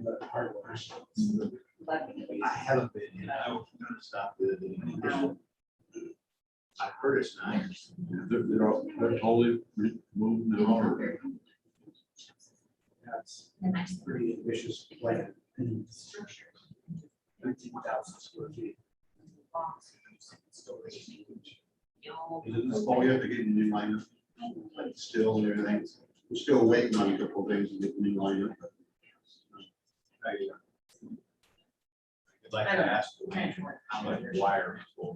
the hardware. I haven't been, and I was gonna stop the. I've heard it's nice. They're totally removed now. Or- That's a pretty ambitious plan. 19,000 square feet. Oh, you have to get a new liner, but still and everything. We're still waiting on a couple of things to get the new liner. I'd like to ask how much wire is full.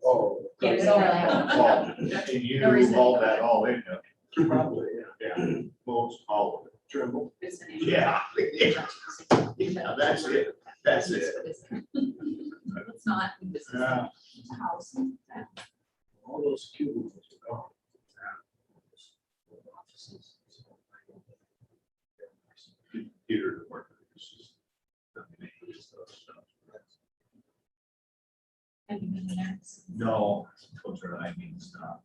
Oh. Yeah, we don't really have. And you No reason. haul that all in, Probably, yeah, most all of it. Trimble. Yeah. Yeah, that's it, that's it. It's not, this is Yeah. a house. All those cubicles are gone. Offices. Computer work. Have you been there? No, those are, I mean, stuff.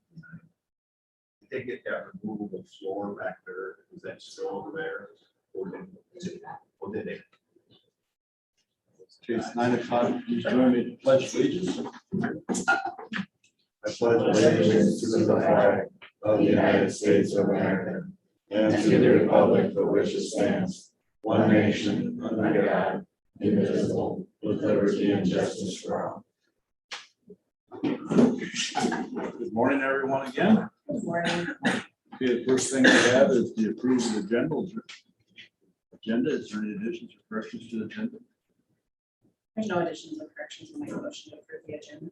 They get that removable floor back there, is that still over there? Or did they? Okay, it's 9 o'clock. Please join me to pledge allegiance. I pledge allegiance to the flag of the United States of America and to the republic for which it stands, one nation, under God, indivisible, with liberty and justice for all. Good morning, everyone, again. Good morning. Okay, the first thing we have is the approved agenda. Is there any additions or corrections to the agenda? There's no additions or corrections in my motion to approve the agenda.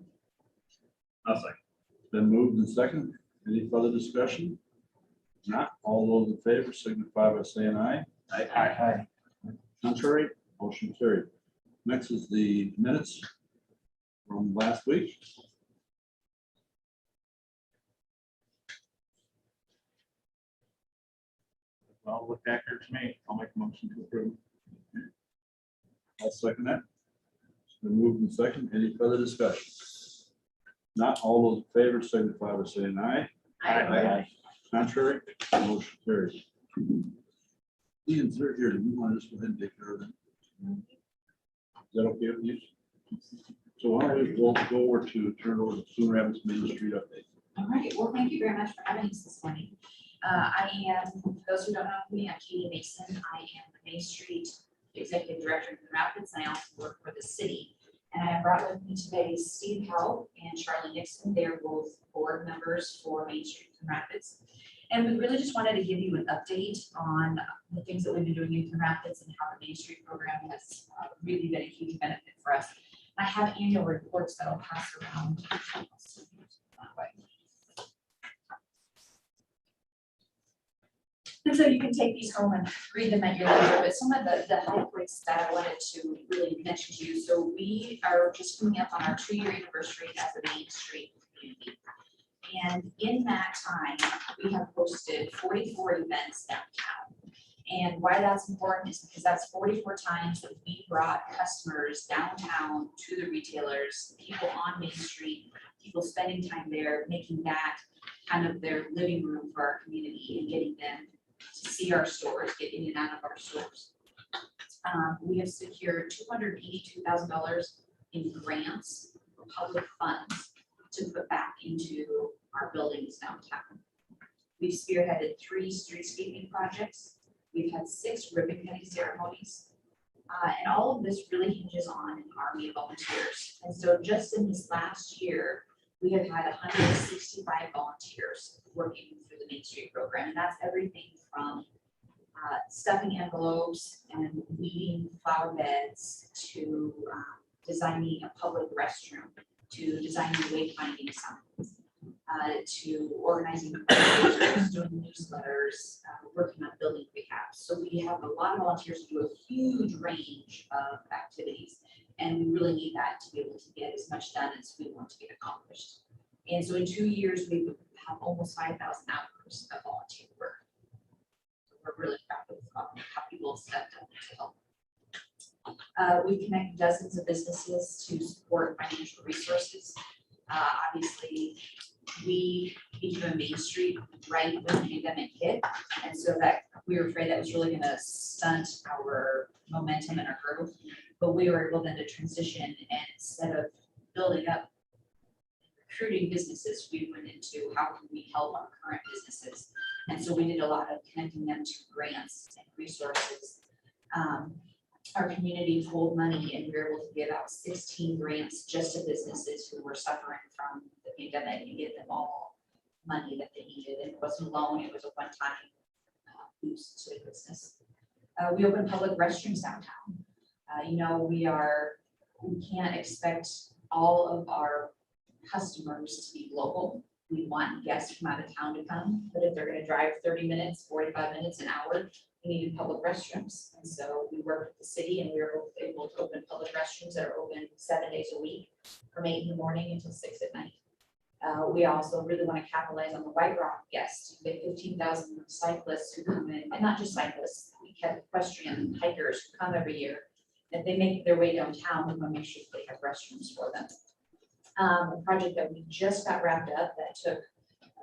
Nothing. Been moved and second. Any further discussion? Not all those in favor signify by saying aye. Aye. Contrary, motion carried. Next is the minutes from last week. Well, look back here to me. I'll make a motion to approve. I'll second that. It's been moved and second. Any further discussion? Not all those in favor signify by saying aye. Aye. Contrary, motion carries. Ian's here. Do you want to just go ahead and take care of that? Is that okay with you? So why don't we go over to turn over to Coon Rapids Main Street update. All right, well, thank you very much for having us this morning. I am, for those who don't know me, I'm Katie Mason. I am the Main Street Executive Director in Rapids, and I also work for the city. And I brought with me today Steve Carroll and Charlie Nixon. They're both board members for Main Street in Rapids. And we really just wanted to give you an update on the things that we've been doing in Rapids and how the Main Street program has really been a huge benefit for us. I have annual reports that I'll pass around. And so you can take these home and read them at your leisure, but some of the high points that I wanted to really mention to you. So we are just coming up on our 2-year anniversary as a Main Street community. And in that time, we have hosted 44 events downtown. And why that's important is because that's 44 times that we brought customers downtown to the retailers, people on Main Street, people spending time there, making that kind of their living room for our community and getting them to see our stores, get in and out of our stores. We have secured $282,000 in grants for public funds to put back into our buildings downtown. We've spearheaded 3 streetscaping projects. We've had 6 ribbon cutting ceremonies. And all of this really hinges on an army of volunteers. And so just in this last year, we have had 165 volunteers working through the Main Street program. And that's everything from stuffing envelopes and weeding flower beds to designing a public restroom, to designing wayfinding signs, to organizing fundraisers, doing newsletters, working on building rehabs. So we have a lot of volunteers who do a huge range of activities, and we really need that to be able to get as much done as we want to get accomplished. And so in 2 years, we have almost 5,000 hours of volunteer work. So we're really proud of how people have stepped up to help. We connect dozens of businesses to support financial resources. Obviously, we became a Main Street right when the pandemic hit, and so that we were afraid that was really gonna stunt our momentum and our growth. But we were able then to transition, and instead of building up recruiting businesses, we went into how can we help our current businesses. And so we did a lot of connecting them to grants and resources. Our community pooled money, and we were able to give out 16 grants just to businesses who were suffering from the pandemic and give them all money that they needed. And it wasn't a loan, it was a one-time boost to the business. We opened public restrooms downtown. You know, we can't expect all of our customers to be local. We want guests from out of town to come, but if they're gonna drive 30 minutes, 45 minutes, an hour, we needed public restrooms. And so we worked with the city, and we were able to open public restrooms that are open 7 days a week, from 8 in the morning until 6 at night. We also really want to capitalize on the White Rock guests. We have 15,000 cyclists who come in, and not just cyclists, we have equestrian hikers who come every year. If they make their way downtown, we want to make sure they have restrooms for them. A project that we just got wrapped up that took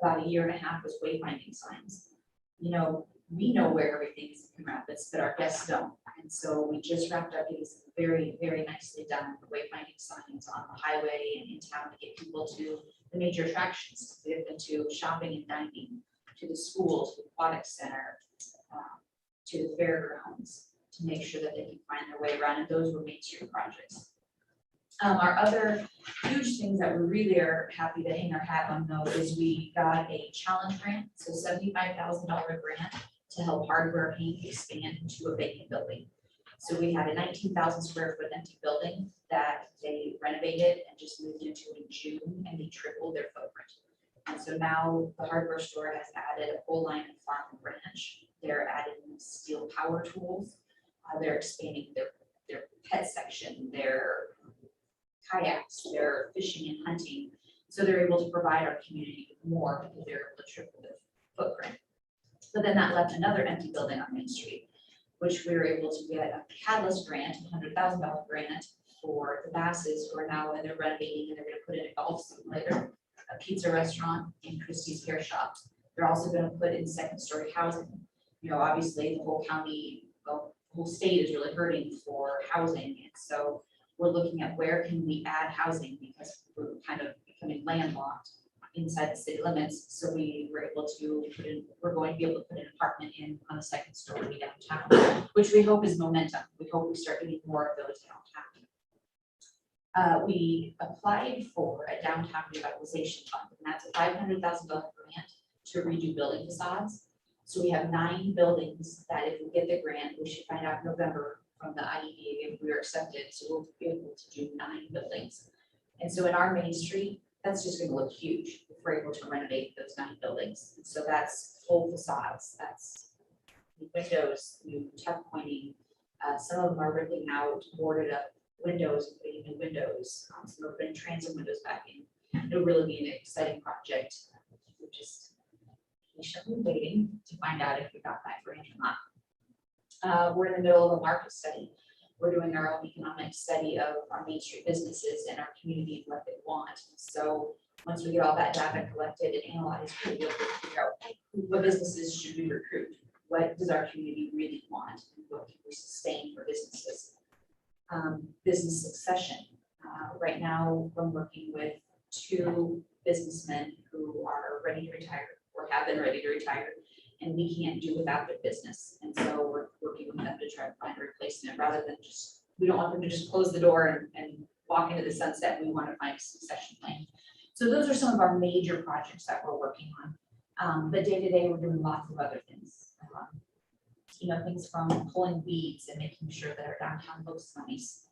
about 1.5 years was wayfinding signs. You know, we know where everything is in Rapids, but our guests don't. And so we just wrapped up getting some very, very nicely done wayfinding signs on the highway and in town to get people to the major attractions. We have been to shopping and dining, to the schools, to the aquatic center, to the fairgrounds, to make sure that they can find their way around. And those were Main Street projects. Our other huge things that we really are happy to hang our hat on though is we got a challenge grant, so $75,000 grant to help Hardware Inc. expand into a vacant building. So we had a 19,000 square foot empty building that they renovated and just moved into in June, and they tripled their footprint. And so now the hardware store has added a full line of farm and ranch. They're adding steel power tools. They're expanding their pet section, their kayaks, their fishing and hunting. So they're able to provide our community with more because they're able to triple their footprint. But then that left another empty building on Main Street, which we were able to get a catalyst grant, $100,000 grant for the Basses, who are now in their renovating, and they're going to put in a golf simulator, a pizza restaurant, and Christie's hair shop. They're also going to put in second-story housing. You know, obviously the whole county, well, the whole state is really hurting for housing, and so we're looking at where can we add housing because we're kind of becoming landlocked inside the city limits. So we were able to put in, we're going to be able to put an apartment in on the second story downtown, which we hope is momentum. We hope we start getting more of those downtown. We applied for a downtown revitalization fund, and that's a $500,000 grant to redo building facades. So we have 9 buildings that if we get the grant, we should find out in November from the IEDA if we are accepted. So we'll be able to do 9 buildings. And so in our Main Street, that's just going to look huge if we're able to renovate those 9 buildings. And so that's full facades, that's new windows, new tuck pointing. Some of them are ripping out boarded up windows and putting new windows. Some are putting transit windows back in. It'll really be an exciting project. We're just patiently waiting to find out if we got that grant or not. We're in the middle of a market study. We're doing our own economic study of our Main Street businesses and our community and what they want. So once we get all that data collected and analyzed, we'll be able to figure out what businesses should we recruit? What does our community really want? And what can we sustain for businesses? Business succession. Right now, I'm working with 2 businessmen who are ready to retire or have been ready to retire, and we can't do without their business. And so we're working with them to try to find a replacement rather than just, we don't want them to just close the door and walk into the sunset. We want to find a succession plan. So those are some of our major projects that we're working on. But day to day, we're doing lots of other things. You know, things from pulling weeds and making sure that our downtown looks nice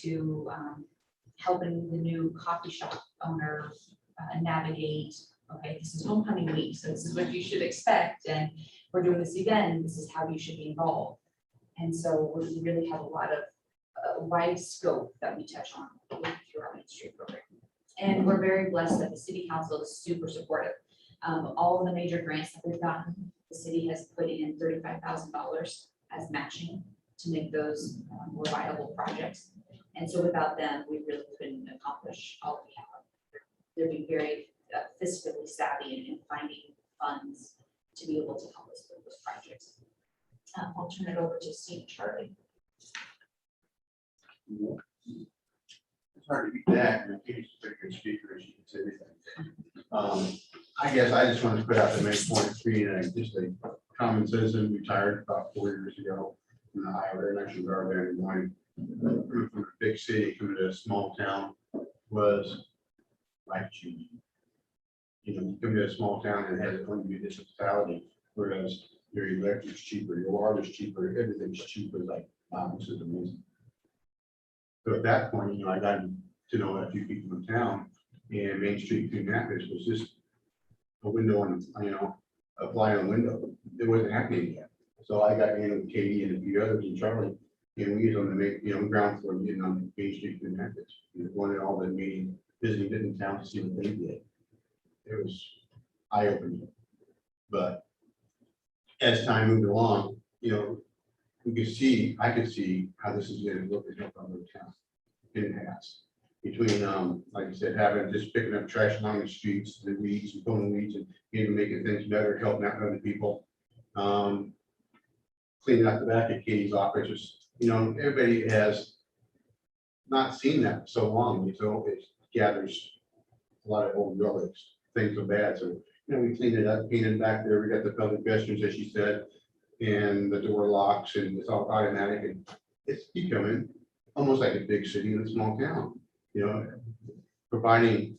to helping the new coffee shop owner navigate, okay, this is homecoming week, so this is what you should expect, and we're doing this event, this is how you should be involved. And so we really have a lot of wide scope that we touch on through our Main Street program. And we're very blessed that the city council is super supportive. All of the major grants that we've gotten, the city has put in $35,000 as matching to make those more viable projects. And so without them, we really couldn't accomplish all that we have. They're being very fiscally savvy in finding funds to be able to help us with those projects. I'll turn it over to Steve and Charlie. It's hard to beat that, and he's a pretty good speaker, as you can say everything. I guess I just wanted to put out the main point, being just a common citizen, retired about 4 years ago from the Iowa Air National Guard there in Des Moines. From a big city, coming to a small town was life changing. You know, you come to a small town and it has a municipality, whereas your electric's cheaper, your water's cheaper, everything's cheaper, like, wow, this is amazing. So at that point, you know, I got to know a few people in town, and Main Street through Memphis was just a window on, you know, a fly on the window. It wasn't happening yet. So I got in with Katie and a few others and Charlie, and we was on the main, you know, ground floor, getting on Main Street through Memphis. You know, going to all the meetings, visiting different towns to see what they did. It was eye-opening. But as time moved along, you know, I could see how this is going to look and help other towns in the past. Between, like I said, having just picking up trash along the streets, the weeds, and pulling weeds, and even making things better, helping out other people. Cleaning out the back of Katie's office, just, you know, everybody has not seen that for so long, so it gathers a lot of old relics, things are bad, so, you know, we cleaned it up, painted back there, we got the public restrooms, as she said, and the door locks, and it's all automatic, and it's becoming almost like a big city in a small town, you know, providing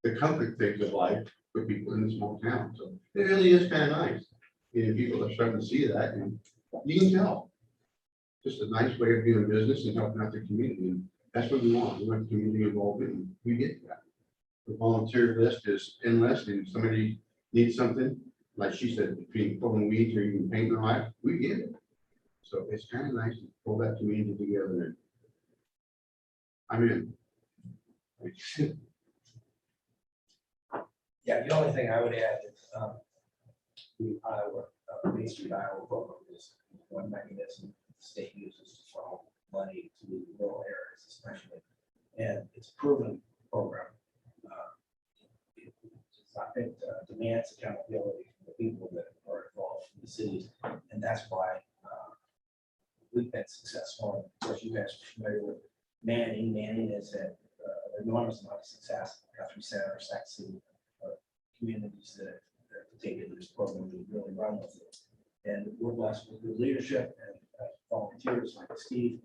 the comfort things of life for people in a small town, so it really is kind of nice. And people are starting to see that, and you can tell. Just a nice way of doing business and helping out the community, and that's what we want. We want the community involved, and we get that. The volunteer list is endless, and if somebody needs something, like she said, between pulling weeds or even painting their life, we get it. So it's kind of nice to pull that community together. And I'm in. Yeah, the only thing I would add is, the Iowa, Main Street Iowa program is one mechanism the state uses to funnel money to rural areas especially. And it's a proven program. I think demands accountability from the people that are involved in the cities. And that's why we've been successful. Of course, you guys are familiar with Manning. Manning is an enormous amount of success. Guthrie Center, Sac City, communities that have taken this program and really run with it. And we're blessed with good leadership and volunteers like Steve.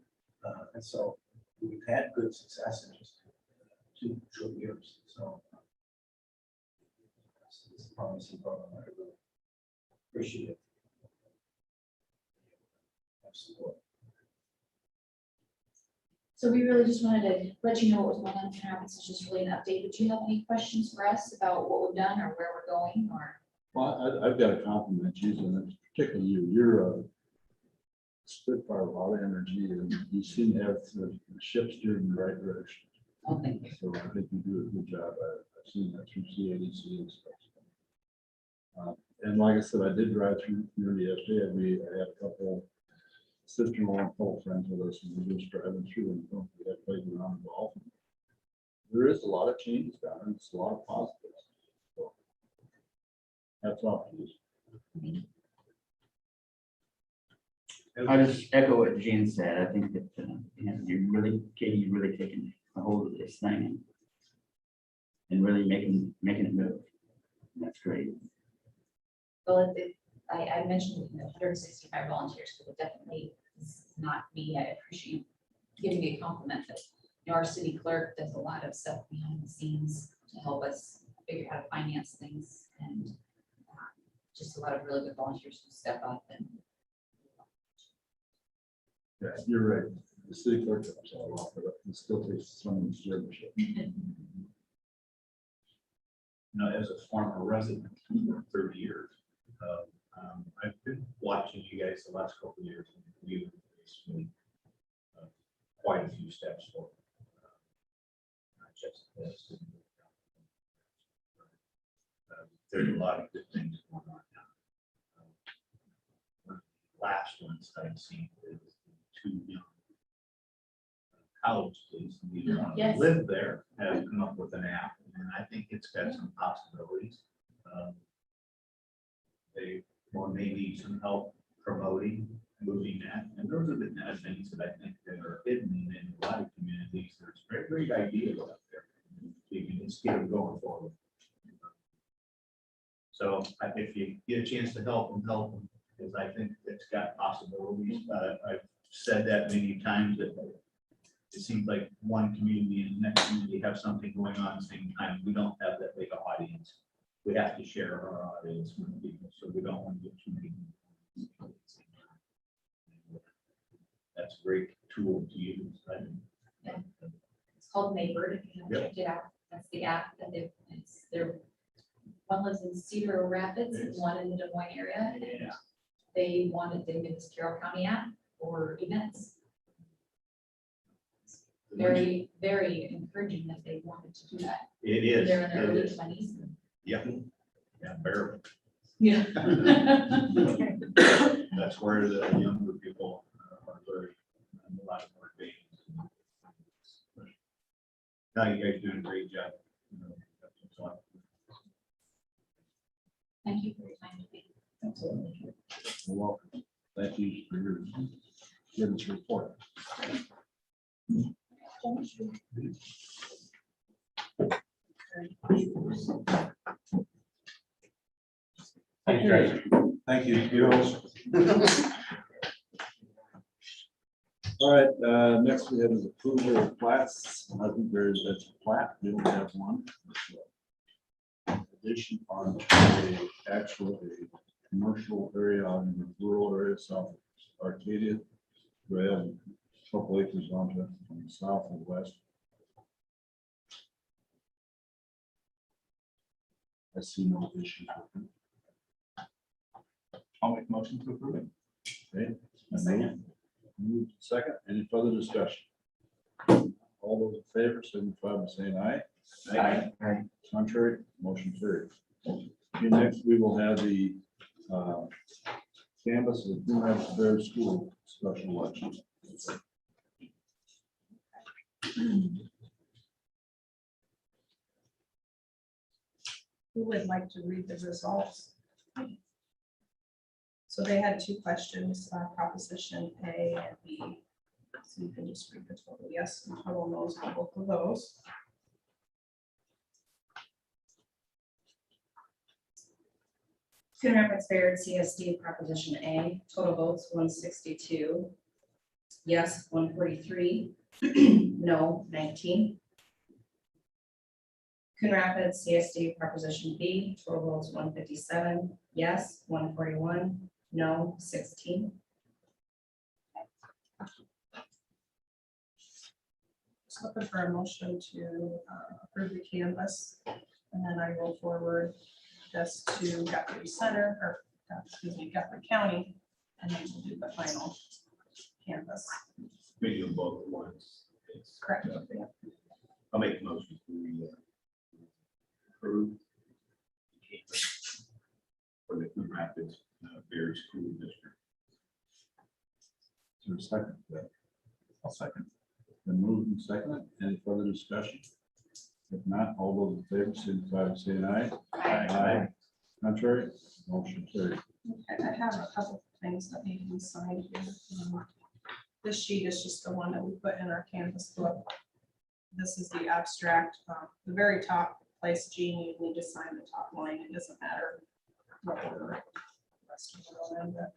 And so we've had good success in just 2 short years. So it's a promising program. I really appreciate it. Support. So we really just wanted to let you know what was going on in our office. It's just really an update. But do you have any questions for us about what we've done or where we're going or? Well, I've got to compliment you, and particularly you. You're a spitfire, a lot of energy, and you seem to have the ship steered in the right direction. Oh, thank you. So I think you do a good job. I've seen that through CADC and stuff. And like I said, I did drive through yesterday. I had a couple sister-in-law and couple friends with us, and we were just driving through, and we had played around golf. There is a lot of changes down there. It's a lot of positives. So that's off to you. I just echo what Gene said. I think that you know, Katie, you're really taking a hold of this thing and really making it move. And that's great. Well, I mentioned 165 volunteers, but it definitely is not me. I appreciate you giving me a compliment that our city clerk does a lot of stuff behind the scenes to help us figure out how to finance things, and just a lot of really good volunteers who step up. And Yeah, you're right. The city clerk does a lot, but it still takes someone's leadership. You know, as a former resident for 30 years, I've been watching you guys the last couple of years. You've made quite a few steps forward. Not just this. There's a lot of good things going on now. One of the last ones I've seen is the 2 young college students who Yes. live there have come up with an app, and I think it's got some possibilities. They or maybe some help promoting, moving that. And those are the kind of things that I think that are hidden in a lot of communities. There's very great ideas out there. You can just get them going forward. So if you get a chance to help them, because I think it's got possibilities. I've said that many times that it seems like one community and the next community have something going on at the same time. We don't have that big an audience. We have to share our audience with people, so we don't want to get too many. That's a great tool to use. It's called Neighbor, if you haven't checked it out. That's the app that they're, one lives in Cedar Rapids and one in the Des Moines area. And Yeah. they wanted to make this Carroll County app for events. Very, very encouraging that they wanted to do that. It is. They're in their It early is. 20s. Yeah. Yeah, barely. Yeah. That's where the younger people are very, a lot more things. Now you guys are doing a great job. Thank you for your time today. Absolutely. You're welcome. Thank you for your giving us a report. Thank you, guys. Thank you. All right, next we have is approval of plats. I think that's a plat, we don't have one. Addition on a commercial area on the rural area south of Arcadia. We have a couple acres onto it from the south and west. I see no issues with it. I'll make a motion to approve it. Okay. Second. Moved second. Any further discussion? All those in favor, signify by saying aye. Aye. Contrary, motion carried. Okay, next we will have the canvas of the New Hampshire School special election. Who would like to read the results? So they had two questions, proposition A and B. So you can just read the total yes and total no's on both of those. Coon Rapids Fair CSD Proposition A, total votes 162. Yes, 143. No, 19. Coon Rapids CSD Proposition B, total votes 157. Yes, 141. No, 16. Just looking for a motion to approve the canvas. And then I roll forward this to Guthrie Center, or excuse me, Guthrie County, and then we'll do the final canvas. We do both at once. It's- Correct. I'll make the motion to approve for the Coon Rapids Bears School District. Is there a second to that? I'll second. Been moved and seconded. Any further discussion? If not, all those in favor, signify by saying aye. Aye. Contrary, motion carried. Okay, I have a couple things that need to be signed here. This sheet is just the one that we put in our canvas book. This is the abstract, the very top place, Gene, you need to sign the top line. It doesn't matter what order. The rest of it will end up.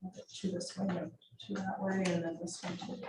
I'll get two this way, and two that way, and then this one too.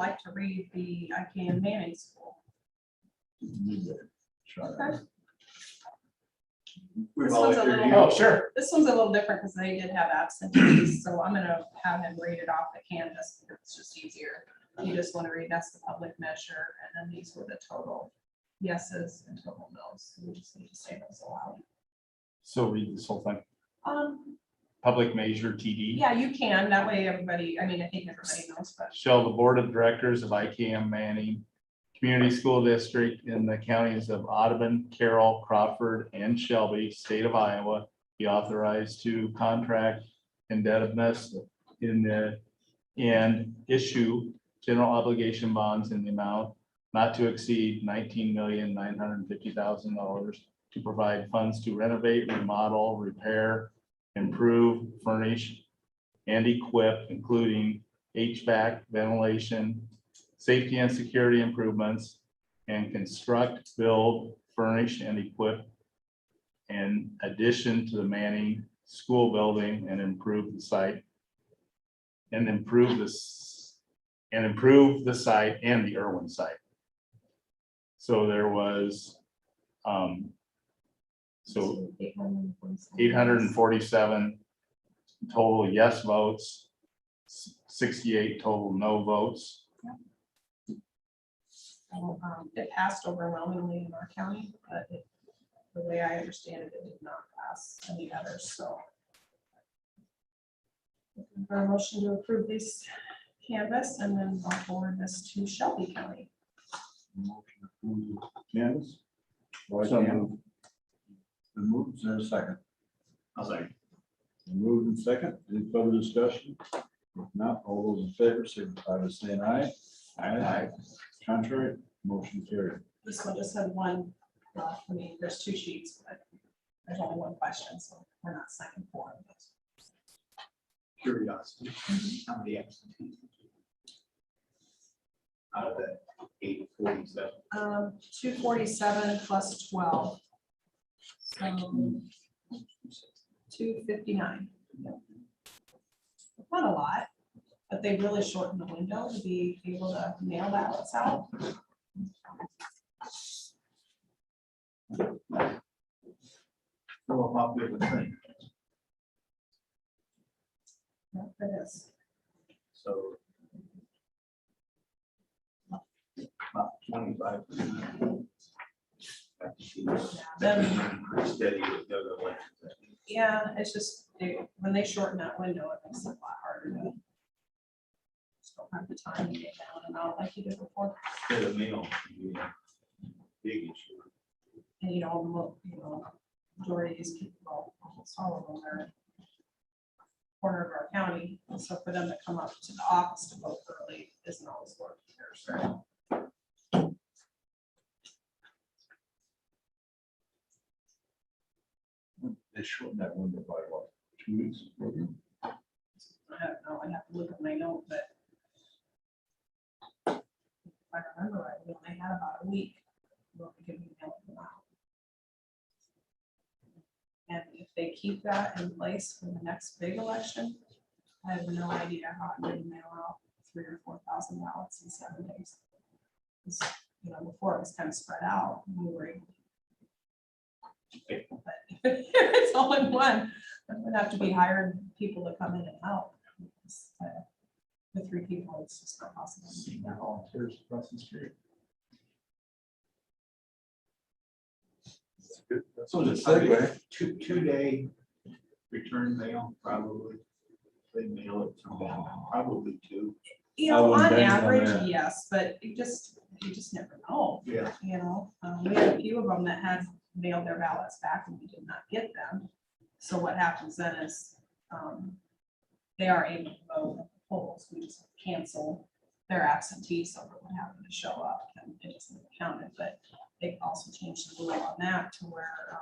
like to read the ICAM Manning School. Okay. We've This all one's a interviewed- little- Oh, sure. This one's a little different because they did have absentees, so I'm gonna have him read it off the canvas, because it's just easier. You just want to read, that's the public measure, and then these were the total yeses and total no's. So we just need to say those aloud. So read this whole thing, Um, public measure TD. yeah, you can, that way everybody, I mean, I think everybody knows, but Shall the Board of Directors of IKM Manning Community School District in the counties of Audubon, Carroll, Crawford, and Shelby, state of Iowa, be authorized to contract indebtedness and issue general obligation bonds in the amount not to exceed $19,950,000 to provide funds to renovate, remodel, repair, improve, furnish, and equip, including HVAC, ventilation, safety and security improvements, and construct, build, furnish, and equip in addition to the Manning School Building and improve the site. And improve the site and the Irwin site. So there was, so 847 total yes votes, 68 total no votes. it passed overwhelmingly in our county, but the way I understand it, it did not pass any others, so. For a motion to approve this canvas, and then I'll forward this to Shelby County. Candace? By So Cam. The move, is there a second? I'll say, Moved in second, any further discussion? If not, all those in favor, signify by saying aye. Aye. Contrary, motion carried. This one just had one, I mean, there's two sheets, but there's only one question, so we're not signing for it. curiosity, how many absentees? Out of that 847. 247 plus 12. So 259. Not a lot, but they really shortened the window to be able to mail ballots out. So a popular thing, Yep, it is. so. About 25%. Then- Pretty steady with the other elections. Yeah, it's just, when they shorten that window, it makes it a lot harder to. Just don't have the time to get down and out like you did before. Get a mail, can be a big issue. And majority of these people, almost all of them are corner of our county, and so for them to come up to the office to vote early isn't always work either, so. They shortened that window by what, 2 weeks? I don't know, I have to look at my note, but if I remember right, we only had about a week. We'll be giving them out. And if they keep that in place for the next big election, I have no idea how I'm gonna mail out 3,000 or 4,000 ballots in 7 days. 'Cause, before it was kind of spread out, we were able. But if it's all in one, I'm gonna have to be hiring people to come in and out. The 3 people, it's just not possible. Volunteers across the street. So the segue, Two-day return mail, probably. They mail it from them, probably 2. You I know, wouldn't on bank on average, that. yes, but you just never know. Yeah. We had a few of them that had mailed their ballots back and we did not get them. So what happens then is, they are able to vote at the polls, we just cancel their absentee, so what happened to show up, and it doesn't get counted, but they also changed the rule on that to where,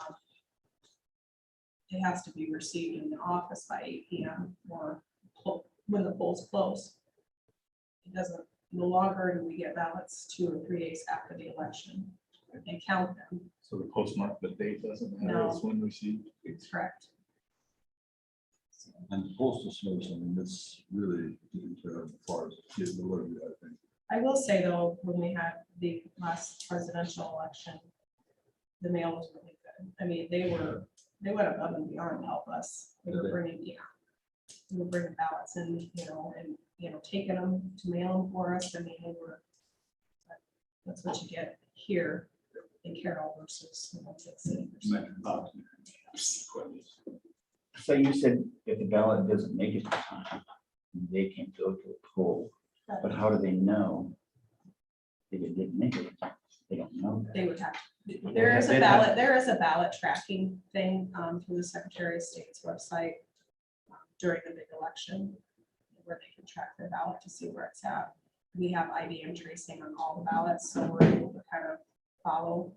it has to be received in the office by 8 PM or when the polls close. It doesn't, no longer do we get ballots 2 or 3 days after the election. They count them, So the postmark, the date doesn't matter, No. it's when received. it's correct. and the postal service, I mean, that's really taken care of as far as getting delivery, I think. I will say though, when we had the last presidential election, the mail was really good. I mean, they went above and beyond to help us. They were bringing, they were bringing ballots in, and taking them to mail them for us. I mean, they were, that's what you get here in Carroll versus, Kansas City or something. So you said if the ballot doesn't make it to time, they can't go to a poll, but how do they know if it didn't make it? They don't know that. They would have, there is a ballot tracking thing through the Secretary of State's website during the big election, where they can track their ballot to see where it's at. We have IBM tracing on all the ballots, so we're able to kind of follow,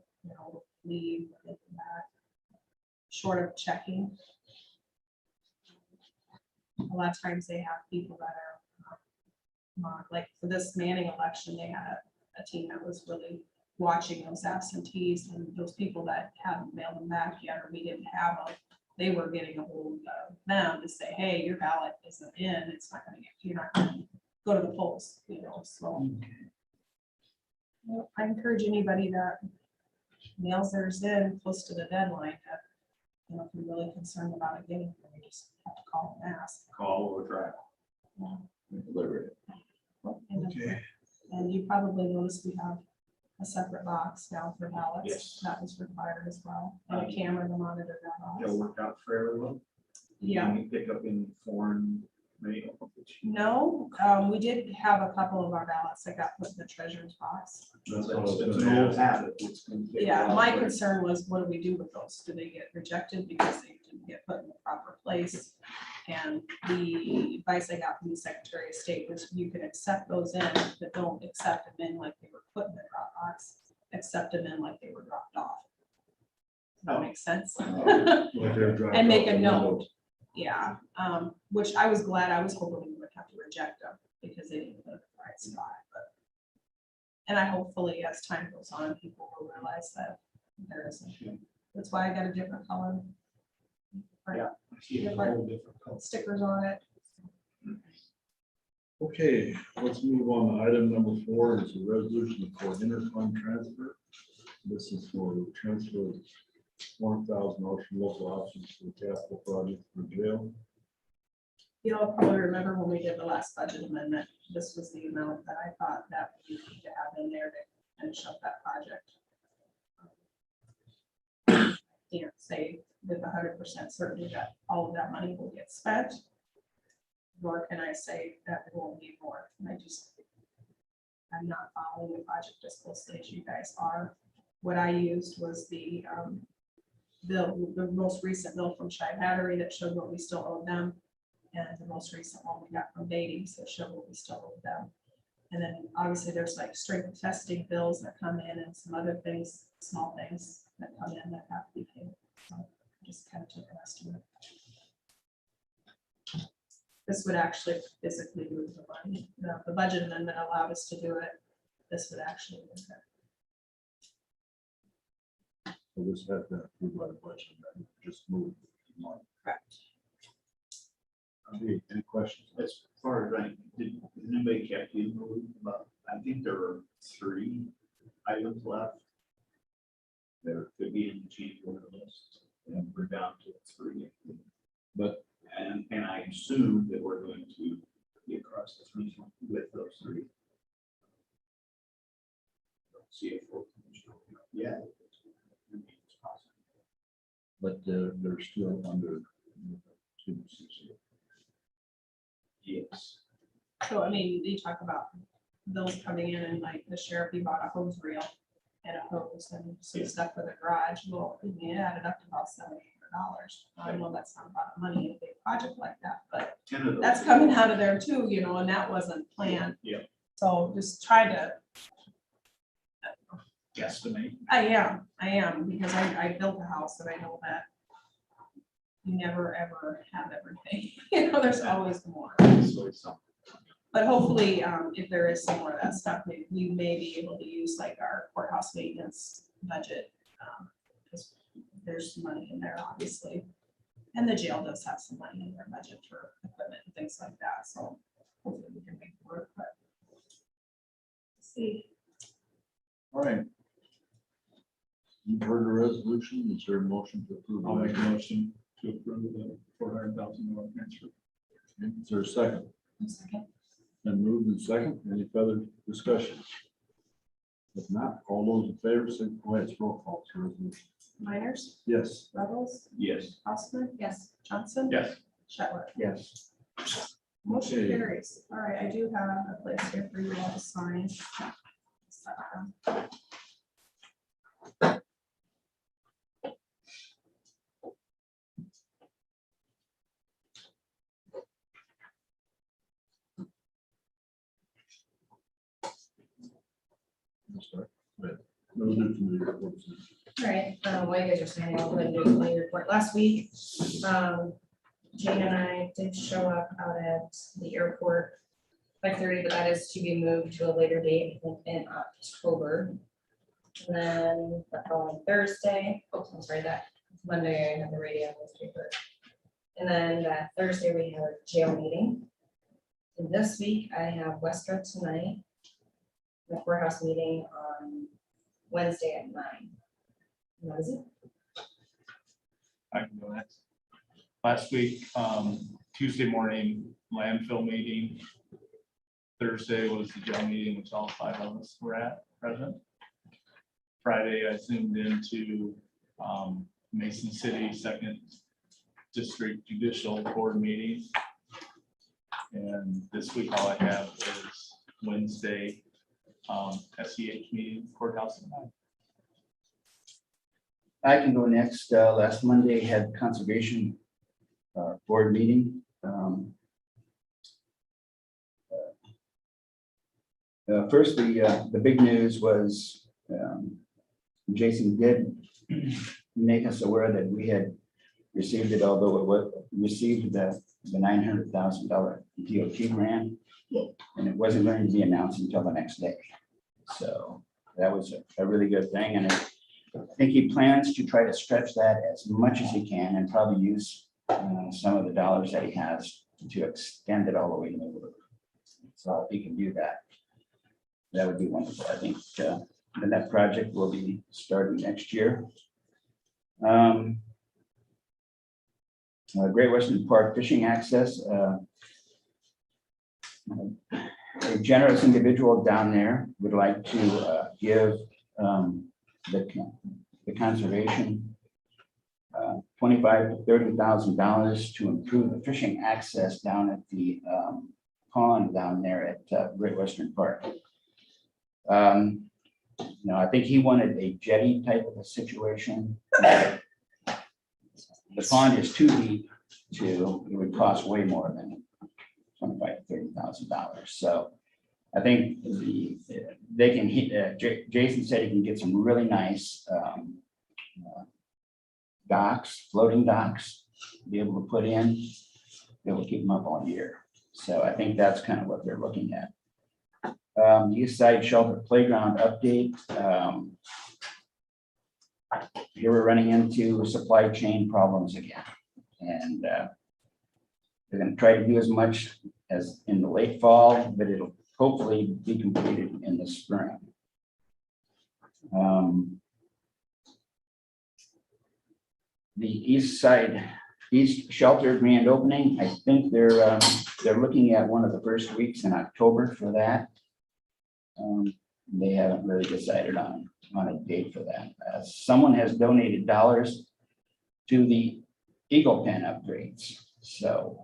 lead, back, short of checking. A lot of times they have people that are like for this Manning election, they had a team that was really watching those absentees, and those people that hadn't mailed them back yet, or we didn't have them, they were getting a hold of them to say, hey, your ballot isn't in, it's not gonna get, you're not gonna go to the polls, so. I encourage anybody that mails theirs in close to the deadline, that, if you're really concerned about it getting, there, you just have to call and ask. Call or track. Deliver it. And you probably noticed we have a separate box now for ballots. Yes. That was required as well, and a camera to monitor that That box. worked out fairly well. Yeah, Any Pickup in foreign mail. no, we did have a couple of our ballots that got put in the treasurer's box. That's an old habit. It's gonna take a Yeah, while my for it. concern was, what do we do with those? Do they get rejected because they didn't get put in the proper place? And the advice I got from the Secretary of State was you can accept those in, but don't accept them in like they were put in the drop box, accept them in like they were dropped off. Does that make sense? And make a note. Yeah, which I was glad, I was hoping we would have to reject them because they didn't put it in the right spot, but. And I hopefully as time goes on, people will realize that there is an issue. That's why I got a different color. Yeah. It's a whole different color. Stickers on it. Okay, let's move on to item number 4, is a resolution for interfund transfer. This is for transfer of $1,000 from local options to the capital project for jail. You'll probably remember when we did the last budget amendment, this was the amount that I thought that we need to have in there to finish up that project. Can't say with 100% certainty that all of that money will get spent. Nor can I say that it won't be more. I'm not following the project as closely as you guys are. What I used was the bill, the most recent bill from Shy Battery that showed what we still owe them. And the most recent one we got from Beatty's that showed what we still owe them. And then obviously there's like strength testing bills that come in and some other things, small things that come in that have to be paid. So I just kind of took an estimate. This would actually physically move the money. The budget amendment allowed us to do it. This would actually move it. So this has been approved by the budget, and just moved. Correct. Okay, any questions? As far as did anybody kept you in the loop about, I think there were 3 items left. There could be in the change order list, and we're down to 3. But And I assume that we're going to be across the finish line with those 3. See if we're, yeah. but they're still under. Yes. So, I mean, you talk about bills coming in and like the sheriff, he bought a hose reel and a hose and some stuff for the garage. Well, it added up to about $700. I know that's not a lot of money in a big project like that, but 10 of those. that's coming out of there too, and that wasn't planned. Yeah. So just try to, Guesstimate. I am, because I built a house and I know that you never, ever have everything, there's always more. So it's something. But hopefully, if there is some more of that stuff, we may be able to use like our courthouse maintenance budget. Because there's money in there, obviously. And the jail does have some money in their budget for equipment and things like that, so hopefully we can make it work, but See. All right. You've heard the resolution. Is there a motion to approve? I'll make a motion to approve the $400,000 transfer. Is there a second? Second. Then moved and second. Any further discussion? If not, all those in favor, say, go ahead, roll call. for resolution. Miners, Yes. Ruggles, Yes. Osmer, Yes. Johnson. Yes. Shetler. Yes. Motion Okay. carries. All right, I do have a place here for you all to sign. I'll start. Go ahead. No new committee reports. All right, while you guys are saying, I'll go ahead and do the committee report. Last week, Jane and I did show up out at the airport 5:30, but that is to be moved to a later date, I think in October. And then the following Thursday, oh, I'm sorry, that Monday I have the radio newspaper. And then that Thursday we have a jail meeting. And this week I have Westra tonight, the courthouse meeting on Wednesday at 9. And that is it. I can go next. Last week, Tuesday morning landfill meeting. Thursday was the jail meeting, which all 5 of us were at present. Friday, I zoomed into Mason City 2nd District Judicial Board meeting. And this week, all I have is Wednesday SEH meeting, courthouse at 9. I can go next. Last Monday had conservation board meeting. First, the big news was Jason did make us aware that we had received it, although it was received the $900,000 DOT grant, and it wasn't going to be announced until the next day. So that was a really good thing, and I think he plans to try to stretch that as much as he can and probably use some of the dollars that he has to extend it all the way to the roof. So if he can do that, that would be wonderful. I think then that project will be starting next year. Great Western Park fishing access. A generous individual down there would like to give the conservation $25,000 to $30,000 to improve the fishing access down at the pond down there at Great Western Park. I think he wanted a jetty type of a situation. The pond is too deep it would cost way more than $25,000 to $30,000. So I think they can, Jason said he can get some really nice docks, floating docks, be able to put in, be able to keep them up all year. So I think that's kind of what they're looking at. East Side Shelter Playground update. Here we're running into supply chain problems again. And they're going to try to do as much as in the late fall, but it'll hopefully be completed in the spring. The East Shelter grand opening, I think they're looking at one of the first weeks in October for that. They haven't really decided on a date for that. Someone has donated dollars to the Eagle Pen upgrades. So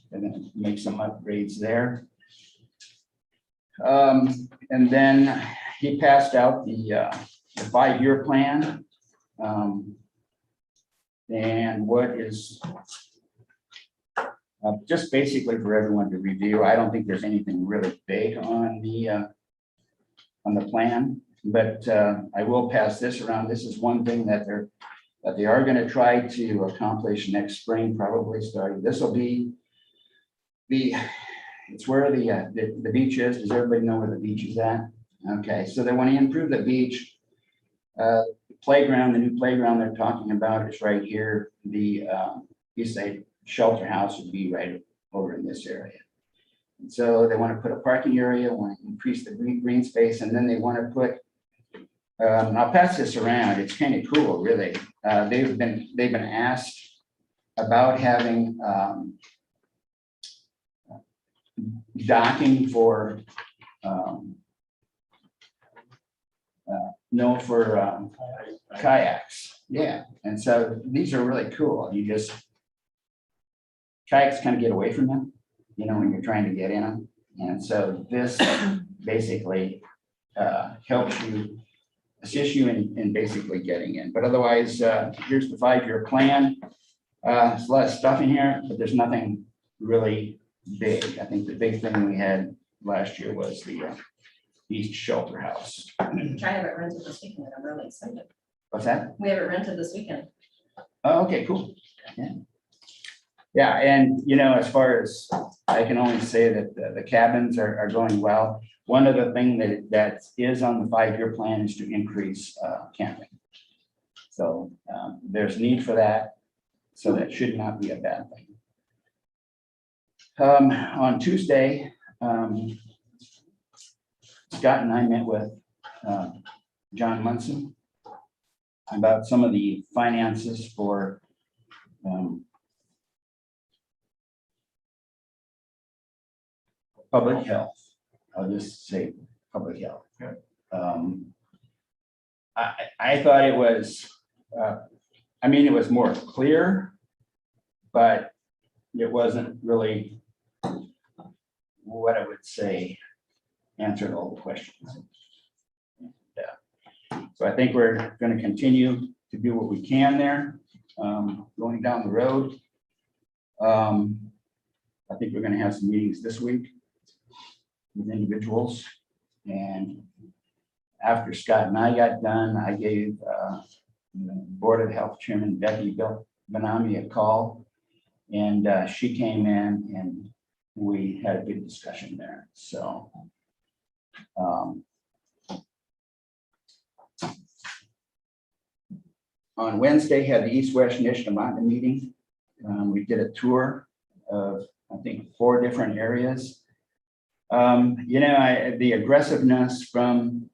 they're going to make some upgrades there. And then he passed out the 5-year plan. And what is just basically for everyone to review. I don't think there's anything really big on the plan, but I will pass this around. This is one thing that they are going to try to accomplish next spring, probably starting. This will be it's where the beach is. Does everybody know where the beach is at? Okay, so they want to improve the beach. Playground, the new playground they're talking about is right here. The East Side Shelter House would be right over in this area. So they want to put a parking area, want to increase the green space, and then they want to put, I'll pass this around, it's kind of cool, really. They've been asked about having docking for, kayaks. Yeah, and so these are really cool. You just, kayaks kind of get away from them, you know, when you're trying to get in them. And so this basically helps you, assists you in basically getting in. But otherwise, here's the 5-year plan. There's a lot of stuff in here, but there's nothing really big. I think the big thing we had last year was the East Shelter House. I have it rented this weekend, and I'm really excited. What's that? We have it rented this weekend. Oh, okay, cool. Yeah. Yeah, and you know, as far as I can only say that the cabins are going well. One of the things that is on the 5-year plan is to increase camping. So there's need for that. So that should not be a bad thing. On Tuesday, Scott and I met with John Munson about some of the finances for public health. I'll just say public health. I thought it was, I mean, it was more clear, but it wasn't really what I would say answered all the questions. So I think we're going to continue to do what we can there, going down the road. I think we're going to have some meetings this week with individuals. And after Scott and I got done, I gave Board of Health Chairman Becky Benami a call. And she came in and we had a good discussion there. So on Wednesday, had the East-West Nishnabotna meeting. We did a tour of, I think, 4 different areas. You know, the aggressiveness from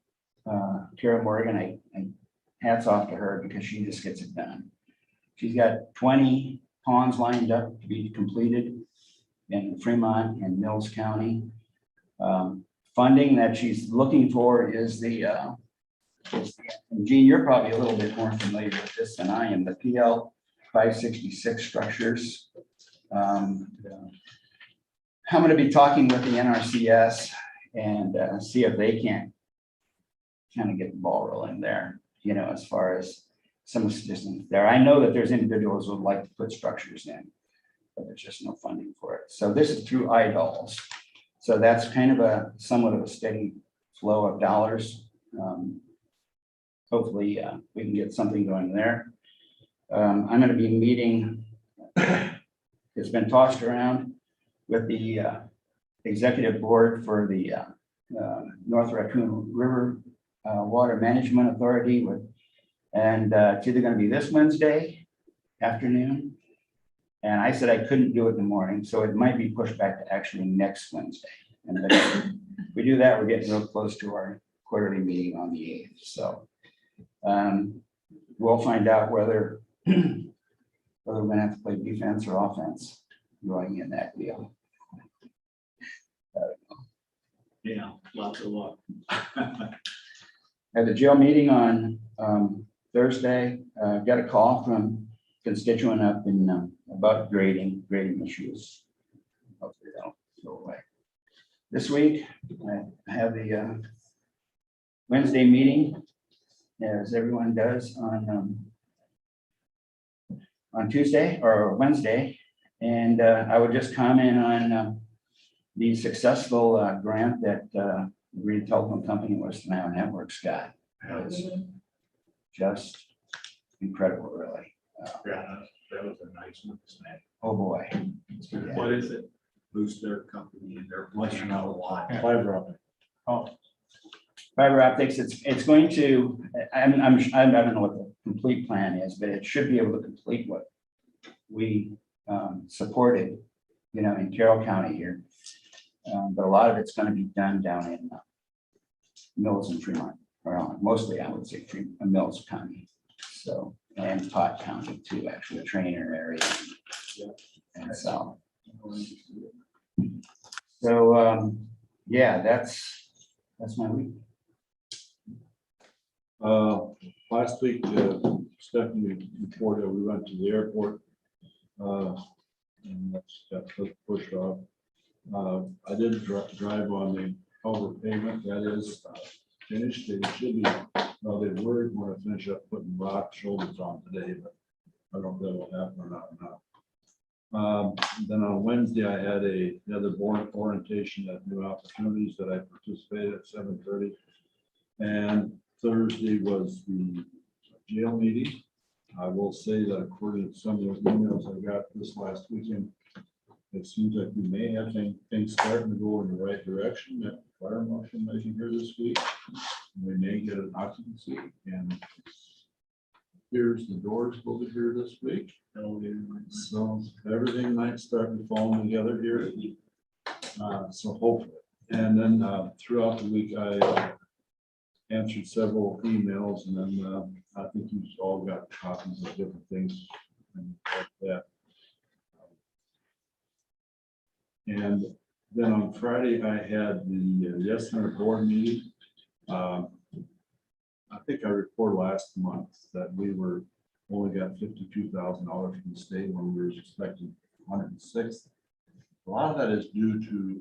Carroll Morgan, I hats off to her because she just gets it done. She's got 20 ponds lined up to be completed in Fremont and Mills County. Funding that she's looking for is the, and Gene, you're probably a little bit more familiar with this than I am, the PL 566 structures. I'm going to be talking with the NRCS and see if they can kind of get the ball rolling there, you know, as far as some assistance there. I know that there's individuals who would like to put structures in, but there's just no funding for it. So this is through IDOLS. So that's kind of a somewhat of a steady flow of dollars. Hopefully we can get something going there. I'm going to be meeting, it's been tossed around with the executive board for the North Raccoon River Water Management Authority and it's either going to be this Wednesday afternoon. And I said I couldn't do it in the morning, so it might be pushed back to actually next Wednesday. And then if we do that, we're getting real close to our quarterly meeting on the 8th. So we'll find out whether we're going to have to play defense or offense going in that deal. Yeah, lots of luck. At the jail meeting on Thursday, got a call from constituent up in about grading issues. Hopefully they'll go away. This week, I have the Wednesday meeting, as everyone does on Tuesday or Wednesday. And I would just comment on the successful grant that the Green Telephone Company Western Iowa Networks got. It was just incredible, really. Yeah, that was a nice one, snack. Oh, boy. What is it? Boost their company and their Western Iowa lot. Fiber optic. Oh, fiber optics, it's going to, I don't know what the complete plan is, but it should be able to complete what we supported, you know, in Carroll County here. But a lot of it's gonna be done down in Mills and Fremont, or mostly I would say Mills County. So, and Pot County too, actually, the Trainer area. And so. So, yeah, that's my week. Last week, Stephanie reported we went to the airport. And that's pushed off. I did drive on the overpayment, that is finished. It should be, well, they were going to finish up putting rock shoulders on today, but I don't know if that will happen or not. Then on Wednesday, I had another board orientation at New Opportunities that I participated at 7:30. And Thursday was the jail meeting. I will say that according to some of the emails I got this last weekend, it seems like we may have things starting to go in the right direction. That fire marshal may be here this week. We may get an occupancy, and here's the doors will be here this week. So everything might start to fall together here. So hopefully. And then throughout the week, I answered several emails, and then I think you all got copies of different things and like that. And then on Friday, I had the Yes Center board meeting. I think I reported last month that we only got $52,000 from the state when we were expecting 106. A lot of that is due to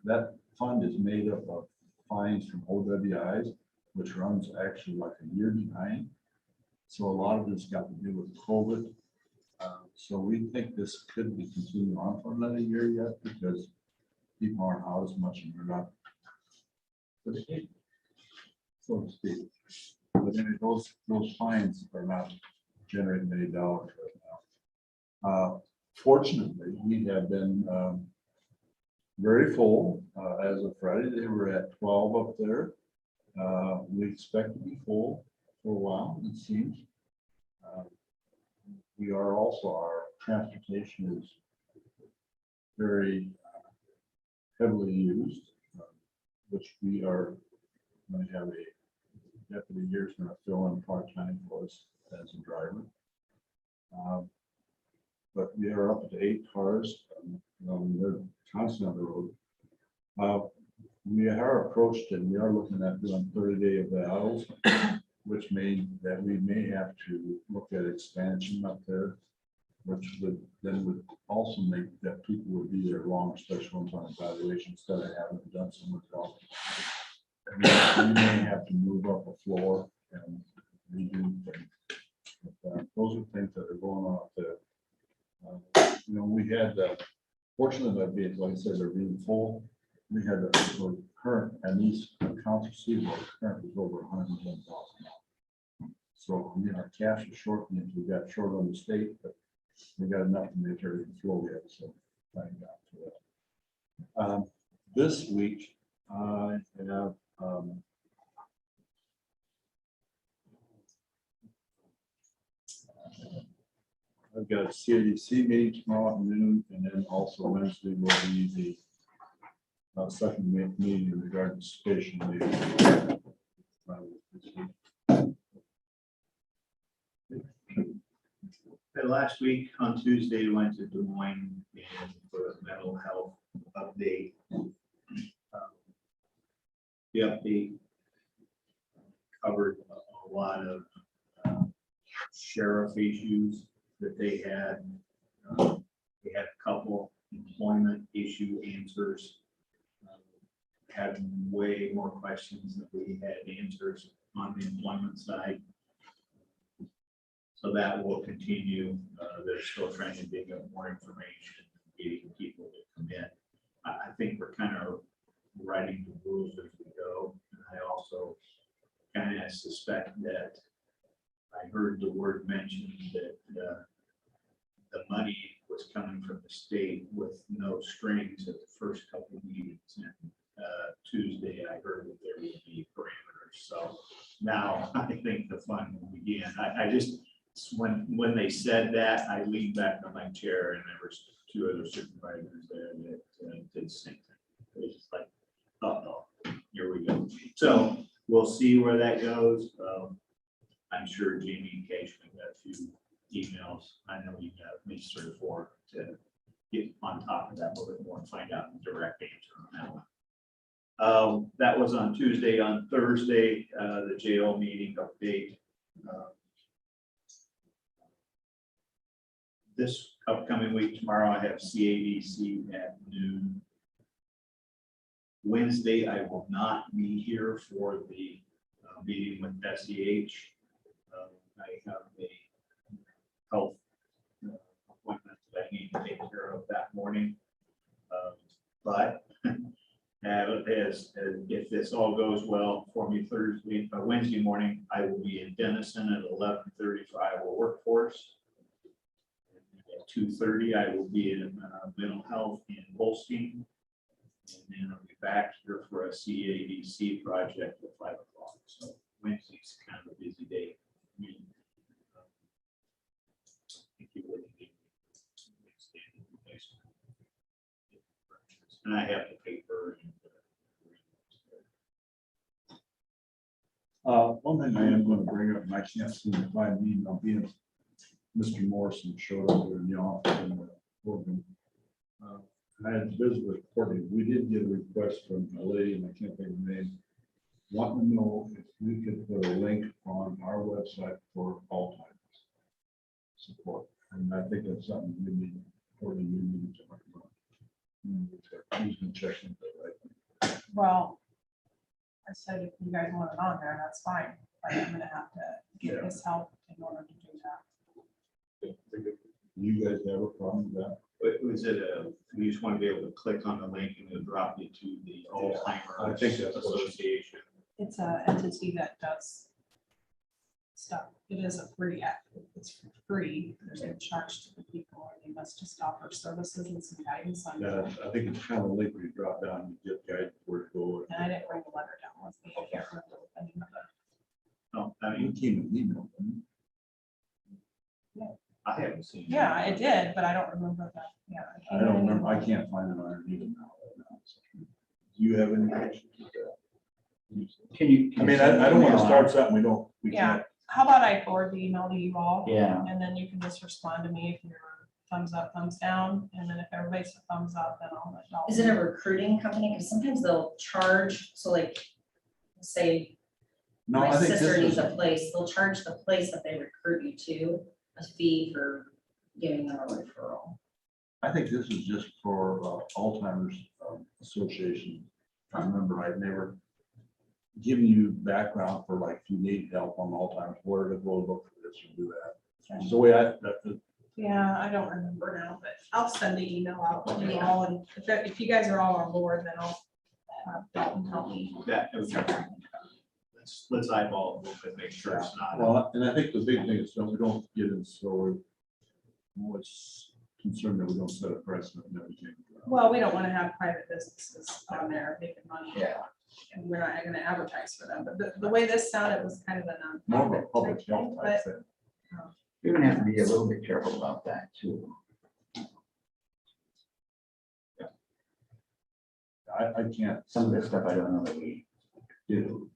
that fund is made up of fines from OWIs, which runs actually like a year behind. So a lot of this got to do with COVID. So we think this could be continuing on for another year yet because people aren't out as much and they're not, so to speak. But then those fines are not generating many dollars right now. Fortunately, we have been very full. As of Friday, they were at 12 up there. We expect to be full for a while, it seems. We are also, our transportation is very heavily used, which we are going to have a deputy here is going to fill in part-time for us as a driver. But we are up to 8 cars. They're constantly on the road. We are approached and we are looking at doing 30-day evals, which means that we may have to look at expansion up there, which would also make that people would be there long, especially ones on evaluation instead of having done so much else. We may have to move up a floor and redo things. But, those are things that are going on up there. We had fortunately that being, like I said, they're being full. We had the current, and these accounts receivable currently over $110,000. So our cash is short, and we got short on the state, but we got enough to make everything flow yet. So thank God for that. This week I have I've got a CADC meeting tomorrow at noon, and then also Wednesday will be the second meeting in regard to station leaders. Last week on Tuesday, we went to Des Moines and for a mental health update. The update covered a lot of sheriff issues that they had. They had a couple employment issue answers. Had way more questions than we had answers on the employment side. So that will continue. They're still trying to dig up more information, getting people to come in. I think we're kind of writing the rules as we go. And I also kind of suspect that I heard the word mentioned that the money was coming from the state with no strings at the first couple of meetings. And Tuesday, I heard that there would be parameters. So now I think the fun will begin. I just, when they said that, I leaned back on my chair and there was 2 other supervisors there that did the same thing. So we'll see where that goes. I'm sure Jamie and Cashman got a few emails. I know you got at least 3 or 4 to get on top of that a little bit more and find out the direct answer on that one. That was on Tuesday. On Thursday, the jail meeting update. This upcoming week, tomorrow, I have CADC at noon. Wednesday, I will not be here for the meeting with SEH. I have a health appointment that I need to take care of that morning. But if this all goes well for me Wednesday morning, I will be in Denison at 11:30 for Iowa Workforce. At 2:30, I will be in mental health in Holstein. And then I'll be back here for a CADC project at 5 o'clock. So Wednesday's kind of a busy day. I mean, if you would, and I have the paper. One thing I am going to bring up, and I can't seem to find the email, being Mr. Morrison showed up here in the office in the program. I had to visit with Courtney. We did get a request from a lady, and I can't think of the name, wanting to know if we could put a link on our website for Alzheimer's support. And I think that's something we need, Courtney, we need to talk about. Who's been checking that, right? Well, I said if you guys want it on there, that's fine, but I'm gonna have to get his help in order to do that. You guys have a problem with that? But was it you just want to be able to click on the link and it'll drop you to the I Alzheimer's think that's what she- Association? It's an entity that does stuff. It is a free app. It's free. There's no charge to the people, and they must just offer services and some guidance on Yeah, it. I think it's kind of a link where you drop down and get guide where to go. And I didn't bring the letter down with me. I can't remember the name of it. No, I You mean, came an email. didn't I haven't seen. it. Yeah, I did, but I don't remember that. Yeah. you? I don't remember, I can't find it on our email now. Do you have any issues with that? Can you? I mean, I don't want to start something we Yeah. can't. How about I forward the email to you all? Yeah, And then you can just respond to me if you're thumbs up, thumbs down. And then if everybody's a thumbs up, then I'll. Is it a recruiting company? Because sometimes they'll charge, so like, say, No, my I think sister this needs is, a place, they'll charge the place that they recruit you to a fee for giving them a referral. I think this is just for Alzheimer's Association. I remember I'd never given you background for like, if you need help on Alzheimer's, where to go look for this or do that. It's the way Yeah, I don't remember now, but I'll send the email out to you all, and if you guys are all on board, then I'll have Dalton help me. That, let's eyeball it a little bit, make sure it's not. well, and I think the big thing is, we don't get in, so we're always concerned that we don't set a precedent and everything. Well, we don't want to have private businesses on there making money. Yeah. And we're not gonna advertise for them, but the way this sounded was kind of a More of a nonprofit public type health thing, type but thing. you're gonna have to be a little bit careful about that too. I can't. Some of this stuff I don't know that we do.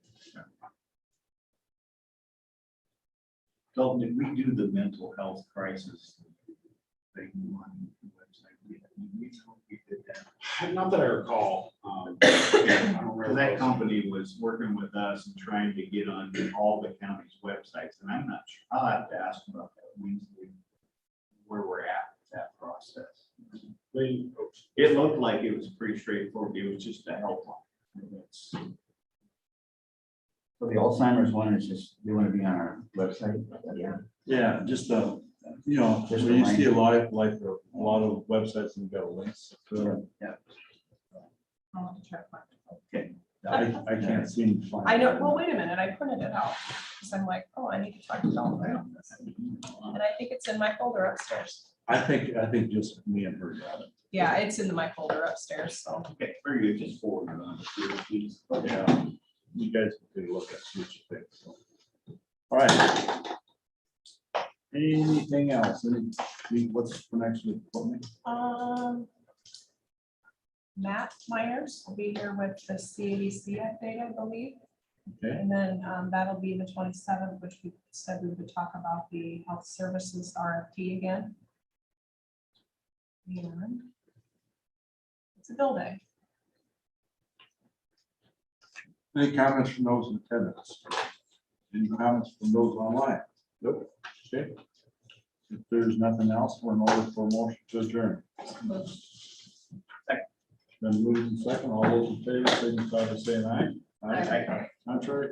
Dalton, did we do the mental health crisis thing on the website? We did that. Not that I recall. I don't remember. That company was working with us and trying to get on all the county's websites, and I'm not sure, I'll have to ask them about that Wednesday, where we're at with that process. It looked like it was pretty straightforward, it was just a helpline. It's- So the Alzheimer's one is just, they want to be on our website. Yeah. Yeah, just, you know, Just when you see a remind- lot, like a lot of websites and got links. So I'll have to check my. I can't seem to find. I know, well, wait a minute, I printed it out, because I'm like, oh, I need to talk to Dalton about this. And I think it's in my folder upstairs. I think just me and her got it. Yeah, it's in my folder upstairs, so. Okay, very good, just forward it on to you, please. Yeah, you guys can take a look at what you think. So. All right. Anything else? What's for next week? Matt Myers will be here with the CADC update, I believe. Okay, And then that'll be the 27th, which we said we would talk about the health services RFP again. And it's a bill day. any comments from those in attendance? Any comments from those online? Nope. Okay. If there's nothing else, we're in order for a motion to adjourn. Then moving second, all those in favor, signify by saying aye. Aye. Contrary,